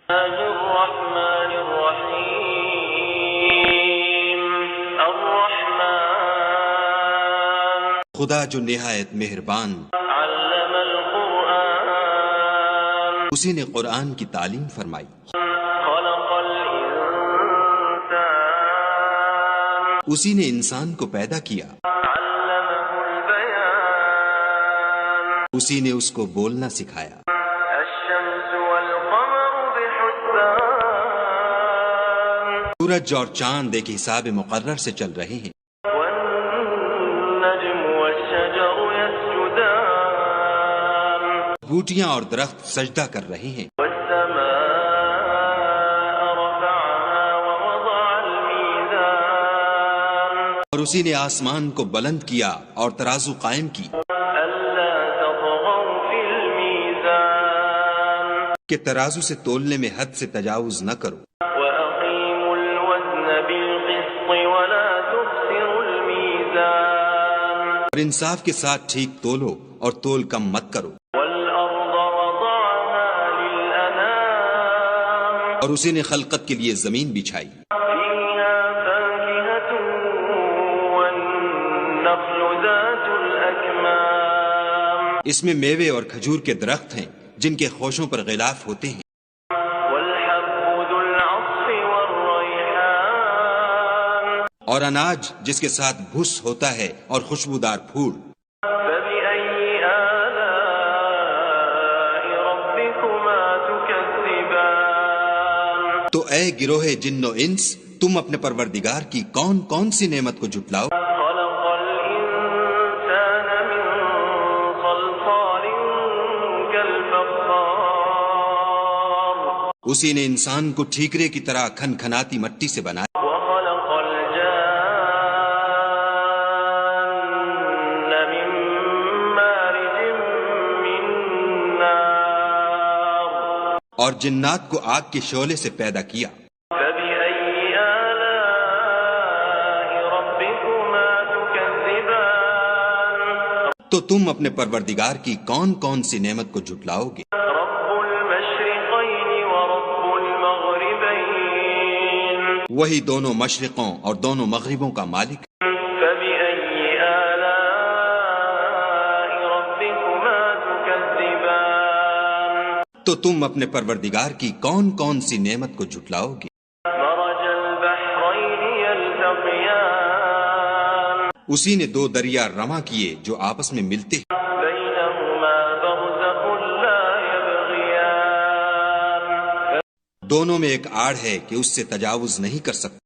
الرحمن الرحیم الرحمن خدا جو نہایت مہربان، علم القرآن اسی نے قرآن کی تعلیم فرمائی، خلق الانسان اسی نے انسان کو پیدا کیا، علمه البیان اسی نے اس کو بولنا سکھایا، الشمس والقمر بحسبان سورج اور چاند ایک حساب مقرر سے چل رہے ہیں، والنجم والشجر يسجدان بوٹیاں اور درخت سجدہ کر رہے ہیں، والسماء رفعها ووضع الميزان اور اسی نے آسمان کو بلند کیا اور ترازو قائم کی ألا تطغوا في الميزان کہ ترازو سے تولنے میں حد سے تجاوز نہ کرو، وأقيموا الوزن بالقسط ولا تخسروا الميزان اور انصاف کے ساتھ ٹھیک تولو اور تول کم مت کرو، والأرض وضعها للأنام اور اسی نے خلقت کے لیے زمین بچھائی، فيها فاكهة والنخل ذات الأكمام اس میں میوے اور کھجور کے درخت ہیں جن کے خوشوں پر غلاف ہوتے ہیں، والحب ذو العصف والريحان اور اناج جس کے ساتھ بھس ہوتا ہے اور خوشبودار پھول، فبأي آلاء ربكما تكذبان تو اے گروہ جن و انس، تم اپنے پروردگار کی کون کون سی نعمت کو جھٹلاؤ؟ خلق الإنسان من صلصال كالفخار اسی نے انسان کو ٹھیکرے کی طرح کھن کھناتی مٹی سے بنایا، وخلق الجان من مارج من نار اور جنات کو آگ کے شعلے سے پیدا کیا، فبأي آلاء ربكما تكذبان تو تم اپنے پروردگار کی کون کون سی نعمت کو جھٹلاؤ گے؟ رب المشرقين ورب المغربين وہی دونوں مشرقوں اور دونوں مغربوں کا مالک، فبأي آلاء ربكما تكذبان تو تم اپنے پروردگار کی کون کون سی نعمت کو جھٹلاؤ گے؟ مرج البحرين يلتقيان اسی نے دو دریا رواں کیے جو آپس میں ملتے ہیں، بينهما برزخ لا يبغيان دونوں میں ایک آڑ ہے کہ اس سے تجاوز نہیں کر سکتے،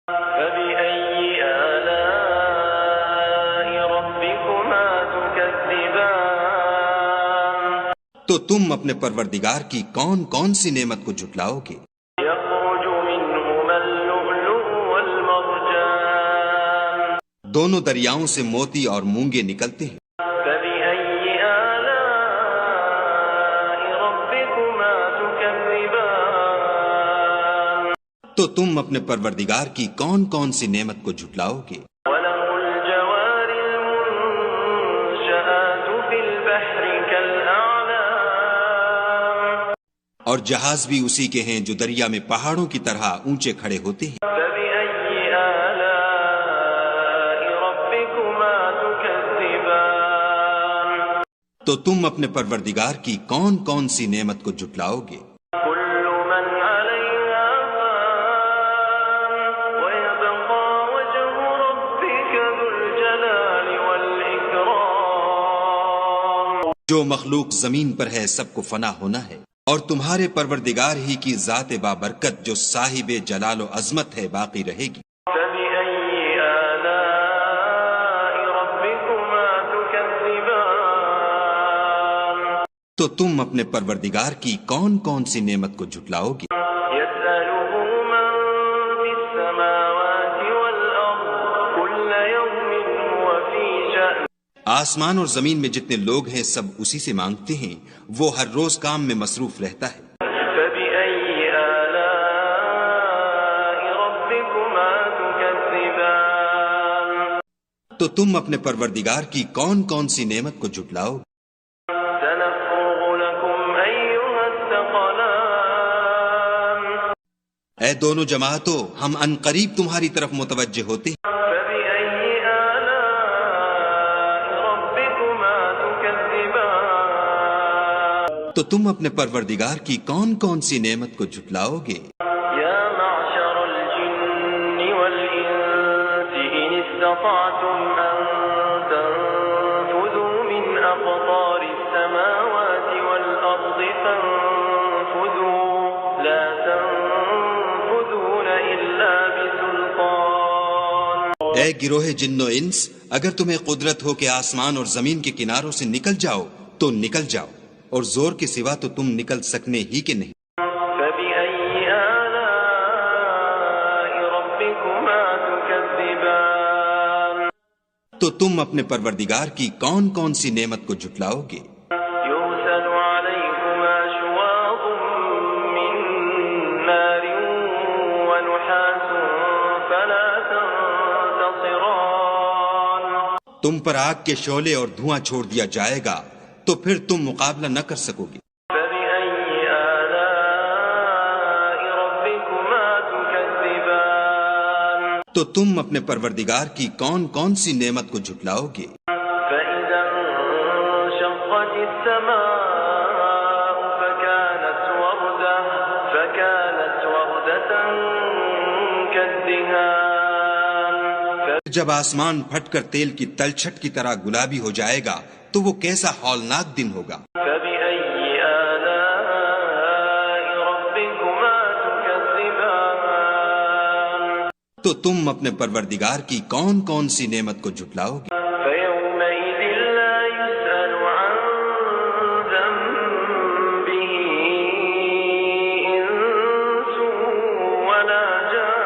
فبأي آلاء ربكما تكذبان تو تم اپنے پروردگار کی کون کون سی نعمت کو جھٹلاؤ گے؟ يخرج منهما اللؤلؤ والمرجان دونوں دریاؤں سے موتی اور مونگے نکلتے ہیں، فبأي آلاء ربكما تكذبان تو تم اپنے پروردگار کی کون کون سی نعمت کو جھٹلاؤ گے؟ وله الجوار المنشآت في البحر كالأعلام اور جہاز بھی اسی کے ہیں جو دریا میں پہاڑوں کی طرح اونچے کھڑے ہوتے ہیں، فبأي آلاء ربكما تكذبان تو تم اپنے پروردگار کی کون کون سی نعمت کو جھٹلاؤ گے؟ كل من عليها فان ويبقى وجه ربك ذو الجلال والإكرام جو مخلوق زمین پر ہے سب کو فنا ہونا ہے، اور تمہارے پروردگار ہی کی ذات بابرکت جو صاحب جلال و عظمت ہے باقی رہے گی، فبأي آلاء ربكما تكذبان تو تم اپنے پروردگار کی کون کون سی نعمت کو جھٹلاؤ گے؟ يسأله من في السماوات والأرض كل يوم هو في شأن آسمان اور زمین میں جتنے لوگ ہیں سب اسی سے مانگتے ہیں، وہ ہر روز کام میں مصروف رہتا ہے، فبأي آلاء ربكما تكذبان تو تم اپنے پروردگار کی کون کون سی نعمت کو جھٹلاؤ گے؟ سنفرغ لكم أيها الثقلان اے دونوں جماعتوں، ہم ان قریب تمہاری طرف متوجہ ہوتے ہیں۔ فبأي آلاء ربكما تكذبان تو تم اپنے پروردگار کی کون کون سی نعمت کو جھٹلاؤ گے؟ يا معشر الجن والإنس إن استطعتم أن تنفذوا من أقطار السماوات والأرض فانفذوا لا تنفذون إلا بسلطان اے گروہ جن و انس، اگر تمہیں قدرت ہو کہ آسمان اور زمین کے کناروں سے نکل جاؤ تو نکل جاؤ، اور زور کے سوا تو تم نکل سکنے ہی کے نہیں۔ فبأي آلاء ربكما تكذبان تو تم اپنے پروردگار کی کون کون سی نعمت کو جھٹلاؤ گے؟ يرسل عليكما شواظ من نار ونحاس فلا تنتصران تم پر آگ کے شعلے اور دھواں چھوڑ دیا جائے گا تو پھر تم مقابلہ نہ کر سکو گے۔ فبأي آلاء ربكما تكذبان تو تم اپنے پروردگار کی کون کون سی نعمت کو جھٹلاؤ گے؟ فإذا انشقت السماء فكانت وردة كالدهان جب آسمان پھٹ کر تیل کی تلچھٹ کی طرح گلابی ہو جائے گا تو وہ کیسا ہولناک دن ہوگا۔ فبأي آلاء ربكما تكذبان تو تم اپنے پروردگار کی کون کون سی نعمت کو جھٹلاؤ گے؟ فيومئذ لا يسأل عن ذنبه إنس ولا جان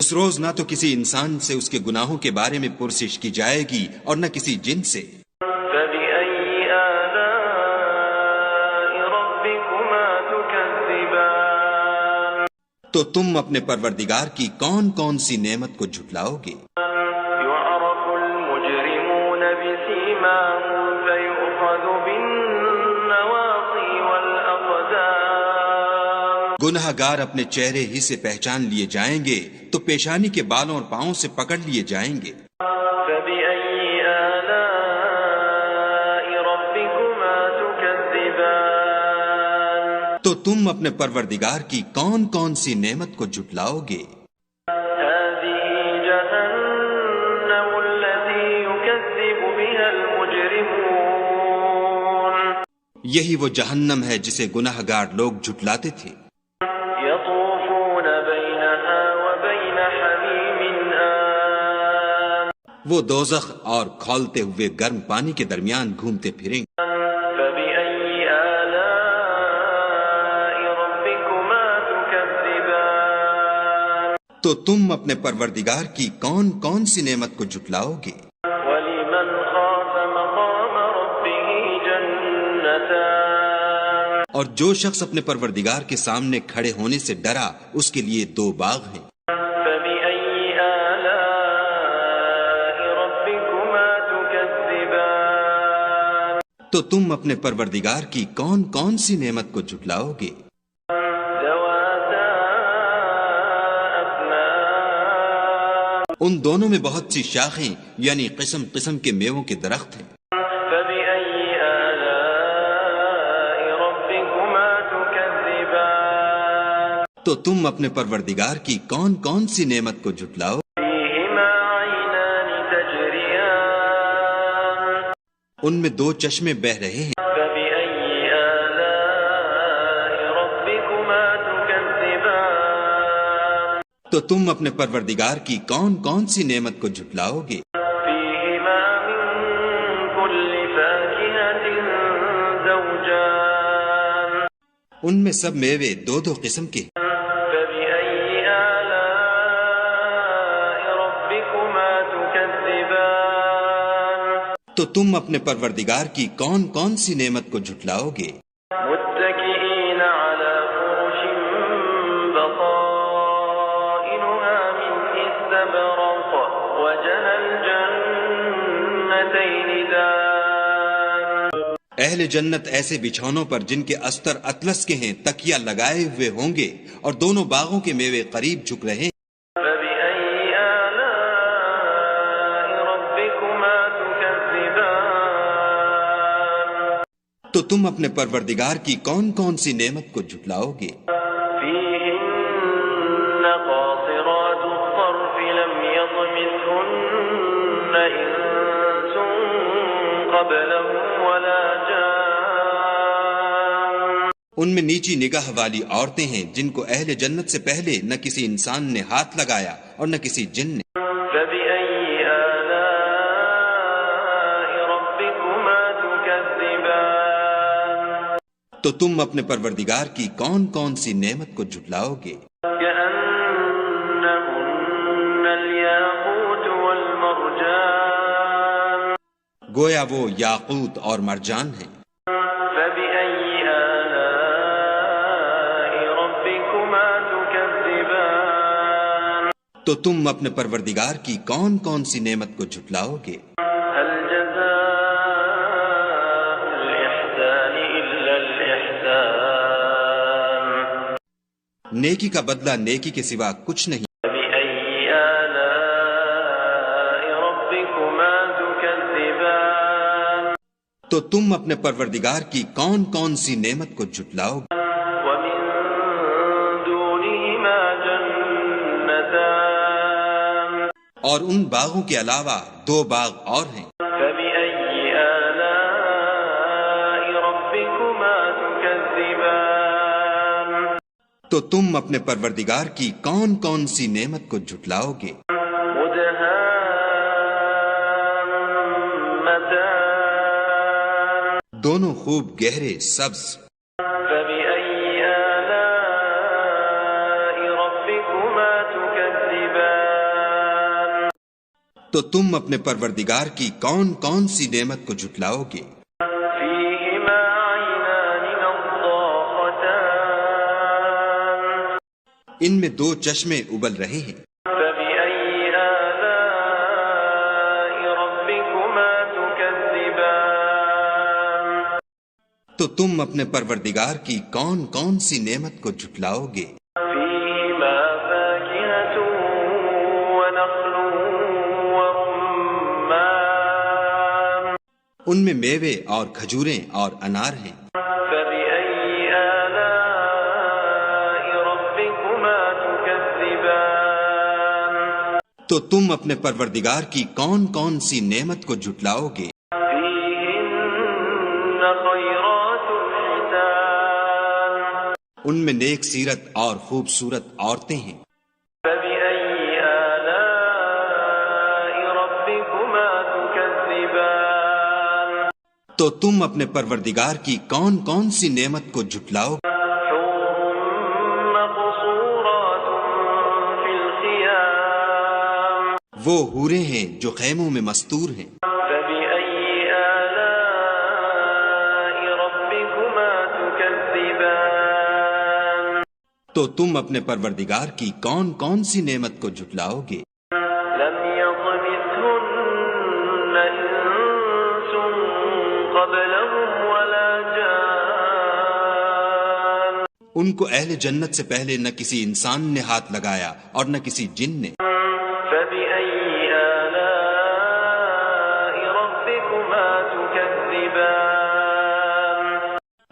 اس روز نہ تو کسی انسان سے اس کے گناہوں کے بارے میں پرسش کی جائے گی اور نہ کسی جن سے۔ فبأي آلاء ربكما تكذبان تو تم اپنے پروردگار کی کون کون سی نعمت کو جھٹلاؤ گے؟ يعرف المجرمون بسيماهم فيؤخذ بالنواصي والأقدام گناہ گار اپنے چہرے ہی سے پہچان لیے جائیں گے تو پیشانی کے بالوں اور پاؤں سے پکڑ لیے جائیں گے۔ فبأي آلاء ربكما تكذبان تو تم اپنے پروردگار کی کون کون سی نعمت کو جھٹلاؤ گے؟ هذه جهنم التي يكذب بها المجرمون یہی وہ جہنم ہے جسے گناہ گار لوگ جھٹلاتے تھے۔ يطوفون بينها وبين حميم آن وہ دوزخ اور کھولتے ہوئے گرم پانی کے درمیان گھومتے پھریں گے۔ فبأي آلاء ربكما تكذبان تو تم اپنے پروردگار کی کون کون سی نعمت کو جھٹلاؤ گے؟ ولمن خاف مقام ربه جنتان اور جو شخص اپنے پروردگار کے سامنے کھڑے ہونے سے ڈرا اس کے لیے دو باغ ہیں۔ فبأي آلاء ربكما تكذبان تو تم اپنے پروردگار کی کون کون سی نعمت کو جھٹلاؤ گے؟ ذواتا أفنان ان دونوں میں بہت سی شاخیں یعنی قسم قسم کے میووں کے درخت ہیں۔ فبأي آلاء ربكما تكذبان تو تم اپنے پروردگار کی کون کون سی نعمت کو جھٹلاؤ؟ فيهما عينان تجريان ان میں دو چشمے بہہ رہے ہیں۔ فبأي آلاء ربكما تكذبان تو تم اپنے پروردگار کی کون کون سی نعمت کو جھٹلاؤ گے؟ فيهما من كل فاكهة زوجان ان میں سب میوے دو دو قسم کے ہیں۔ فبأي آلاء ربكما تكذبان تو تم اپنے پروردگار کی کون کون سی نعمت کو جھٹلاؤ گے؟ متكئين على فرش بطائنها من استبرق وجنى الجنتين دان اہل جنت ایسے بچھونوں پر جن کے استر اطلس کے ہیں تکیہ لگائے ہوئے ہوں گے اور دونوں باغوں کے میوے قریب جھک رہے ہیں۔ فبأي آلاء ربكما تكذبان تو تم اپنے پروردگار کی کون کون سی نعمت کو جھٹلاؤ گے؟ فيهن قاصرات الطرف لم يطمثهن إنس قبلهم ولا جان ان میں نیچی نگاہ والی عورتیں ہیں جن کو اہل جنت سے پہلے نہ کسی انسان نے ہاتھ لگایا اور نہ کسی جن نے۔ فبأي آلاء ربكما تكذبان تو تم اپنے پروردگار کی کون کون سی نعمت کو جھٹلاؤ گے؟ كأنهن الياقوت والمرجان گویا وہ یاقوت اور مرجان ہیں۔ فبأي آلاء ربكما تكذبان تو تم اپنے پروردگار کی کون کون سی نعمت کو جھٹلاؤ گے؟ هل جزاء الإحسان إلا الإحسان نیکی کا بدلہ نیکی کے سوا کچھ نہیں۔ فبأي آلاء ربكما تكذبان تو تم اپنے پروردگار کی کون کون سی نعمت کو جھٹلاؤ گے؟ ومن دونهما جنتان اور ان باغوں کے علاوہ دو باغ اور ہیں۔ فبأي آلاء ربكما تكذبان تو تم اپنے پروردگار کی کون کون سی نعمت کو جھٹلاؤ گے؟ مدهامتان دونوں خوب گہرے سبز۔ فبأي آلاء ربكما تكذبان تو تم اپنے پروردگار کی کون کون سی نعمت کو جھٹلاؤ گے؟ فيهما عينان نضاختان ان میں دو چشمے ابل رہے ہیں۔ فبأي آلاء ربكما تكذبان تو تم اپنے پروردگار کی کون کون سی نعمت کو جھٹلاؤ گے؟ فيهما فاكهة ونخل ورمان ان میں میوے اور کھجوریں اور انار ہیں۔ فبأي آلاء ربكما تكذبان تو تم اپنے پروردگار کی کون کون سی نعمت کو جھٹلاؤ گے؟ فيهن خيرات حسان ان میں نیک سیرت اور خوبصورت عورتیں ہیں۔ فبأي آلاء ربكما تكذبان تو تم اپنے پروردگار کی کون کون سی نعمت کو جھٹلاؤ گے؟ حور مقصورات في الخيام وہ حوریں ہیں جو خیموں میں مستور ہیں۔ فبأي آلاء ربكما تكذبان تو تم اپنے پروردگار کی کون کون سی نعمت کو جھٹلاؤ گے؟ لم يطمثهن إنس قبلهم ولا جان ان کو اہل جنت سے پہلے نہ کسی انسان نے ہاتھ لگایا اور نہ کسی جن نے۔ فبأي آلاء ربكما تكذبان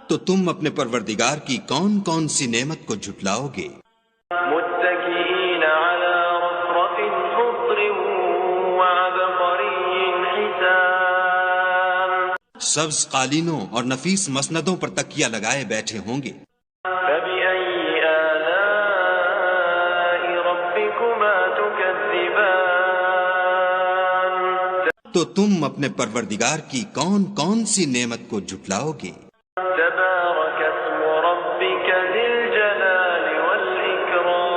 تو تم اپنے پروردگار کی کون کون سی نعمت کو جھٹلاؤ گے؟ متكئين على رفرف خضر وعبقري حسان سبز قالینوں اور نفیس مسندوں پر تکیہ لگائے بیٹھے ہوں گے۔ فبأي آلاء ربكما تكذبان تو تم اپنے پروردگار کی کون کون سی نعمت کو جھٹلاؤ گے؟ تبارك اسم ربك ذي الجلال والإكرام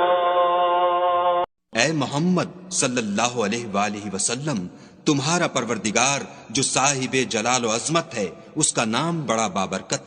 اے محمد صلی اللہ علیہ وآلہ وسلم، تمہارا پروردگار جو صاحب جلال و عظمت ہے، اس کا نام بڑا بابرکت ہے۔